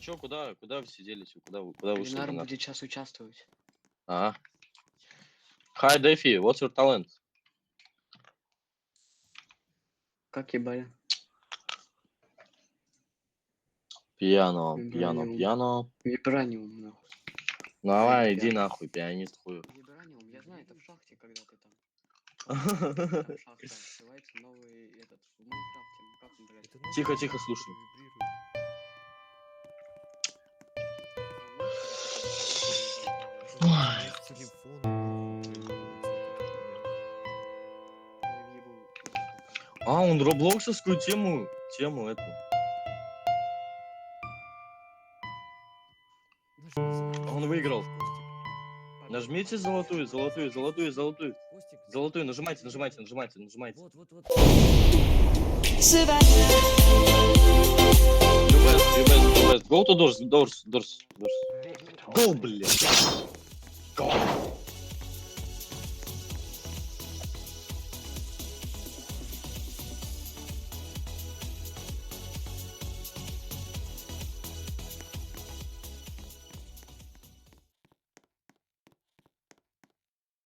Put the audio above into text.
чё, куда вы сиделись? Куда вышли? Ленар нахуй? будет сейчас участвовать. Ага. Hi, Дефи, what's your talent? Как ебали? Пьяно, Вибраниум. пьяно. Вибраниум, нахуй. Давай, иди пьяно. нахуй, пианист хуй. Вибраниум, я знаю, это в шахте, когда ты там. Там шахта открывается новый этот в Майнкрафте. Ну как он, блядь? Это новый Тихо, чат, тихо, который слушай. вибрирует. Ой. С телефона нахуй проебывается эта хуйня. А, он роблоксовскую тему эту. Он выиграл. Нажмите золотую. Золотую, нажимайте. Вот. You best. Go to doors. Go, блядь. Go.